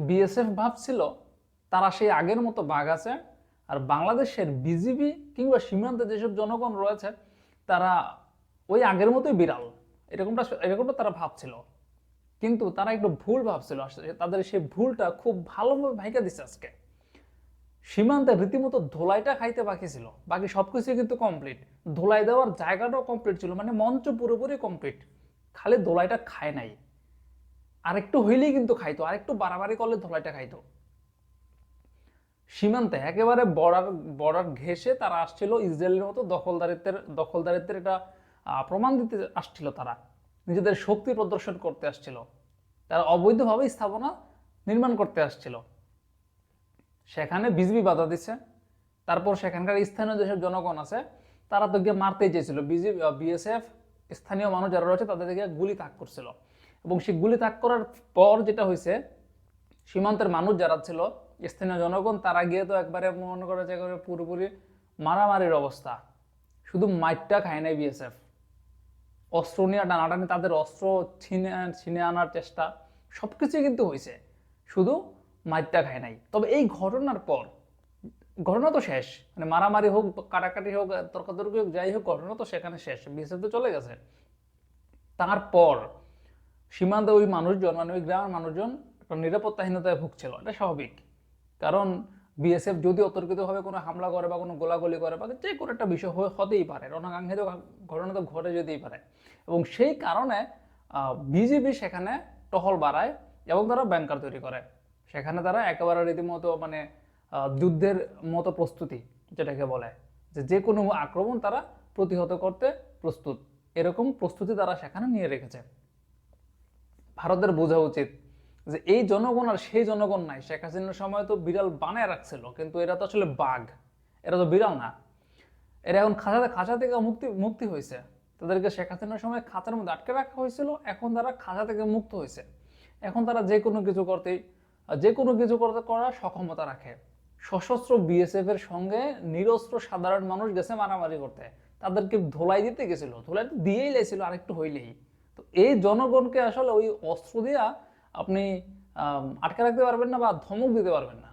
BSF ভাবছিল তারা সেই আগের মতো বাঘ আছে, আর বাংলাদেশের বিজিবি কিংবা সীমান্তে যেসব জনগণ রয়েছে তারা ওই আগের মতোই বিড়াল, এরকমটা তারা ভাবছিল। কিন্তু তারা একটু ভুল ভাবছিল, আসলে তাদের সেই ভুলটা খুব ভালোভাবে ভাইকা দিচ্ছে আজকে। সীমান্তে রীতিমতো ধোলাইটা খাইতে বাকি ছিল, বাকি সবকিছু কিন্তু কমপ্লিট। ধোলাই দেওয়ার জায়গাটাও কমপ্লিট ছিল, মানে মঞ্চ পুরোপুরি কমপ্লিট, খালি ধোলাইটা খায় নাই। আরেকটু হইলেই কিন্তু খাইতো, আরেকটু বাড়াবাড়ি করলে ধোলাইটা খাইতো। সীমান্তে একেবারে বর্ডার বর্ডার ঘেঁষে তারা আসছিল, ইসরায়েলের মতো দখলদারিত্বের এটা প্রমাণ দিতে আসছিল। তারা নিজেদের শক্তি প্রদর্শন করতে আসছিল, তারা অবৈধভাবে স্থাপনা নির্মাণ করতে আসছিল। সেখানে বিজিবি বাধা দিচ্ছে। তারপর সেখানকার স্থানীয় যেসব জনগণ আছে তারা তো গিয়ে মারতেই চেয়েছিল। বিএসএফ স্থানীয় মানুষ যারা রয়েছে তাদের দিকে গুলি তাক করছিল, এবং সেই গুলি তাক করার পর যেটা হয়েছে, সীমান্তের মানুষ যারা ছিল, স্থানীয় জনগণ, তারা গিয়ে তো একবারে মনে করে যে পুরোপুরি মারামারির অবস্থা। শুধু মাইটটা খায় নাই বিএসএফ, অস্ত্র নিয়ে টানাটানি, তাদের অস্ত্র ছিনে আনার চেষ্টা, সবকিছুই কিন্তু হয়েছে, শুধু মাইটটা খায় নাই। তবে এই ঘটনার পর, ঘটনা তো শেষ, মানে মারামারি হোক, কাটাকাটি হোক, তর্কাতর্কি হোক, যাই হোক, ঘটনা তো সেখানে শেষ, বিএসএফ তো চলে গেছে। তারপর সীমান্তে ওই মানুষজন, মানে ওই গ্রামের মানুষজন একটা নিরাপত্তাহীনতায় ভুগছিল। এটা স্বাভাবিক, কারণ বিএসএফ যদি অতর্কিতভাবে কোনো হামলা করে বা কোনো গোলাগুলি করে বা যে কোনো একটা বিষয় হতেই পারে, অনাকাঙ্ক্ষিত ঘটনা তো ঘটে যেতেই পারে। এবং সেই কারণে বিজিবি সেখানে টহল বাড়ায় এবং তারা ব্যাংকার তৈরি করে। সেখানে তারা একেবারে রীতিমতো মানে যুদ্ধের মতো প্রস্তুতি, যেটাকে বলে যে কোনো আক্রমণ তারা প্রতিহত করতে প্রস্তুত, এরকম প্রস্তুতি তারা সেখানে নিয়ে রেখেছে। ভারতের বোঝা উচিত যে এই জনগণ আর সেই জনগণ নাই। শেখ হাসিনার সময় তো বিড়াল বানায় রাখছিল, কিন্তু এরা তো আসলে বাঘ, এরা তো বিড়াল না। এরা এখন খাঁচা থেকে মুক্তি হয়েছে। তাদেরকে শেখ হাসিনার সময় খাঁচার মধ্যে আটকে রাখা হয়েছিল, এখন তারা খাঁচা থেকে মুক্ত হয়েছে। এখন তারা যে কোনো কিছু করতে করার সক্ষমতা রাখে। সশস্ত্র বিএসএফ এর সঙ্গে নিরস্ত্র সাধারণ মানুষ গেছে মারামারি করতে, তাদেরকে ধোলাই দিতে গেছিল, ধোলাই তো দিয়েই লাইছিল আরেকটু হইলেই। তো এই জনগণকে আসলে ওই অস্ত্র দিয়া আপনি আটকে রাখতে পারবেন না বা ধমক দিতে পারবেন না।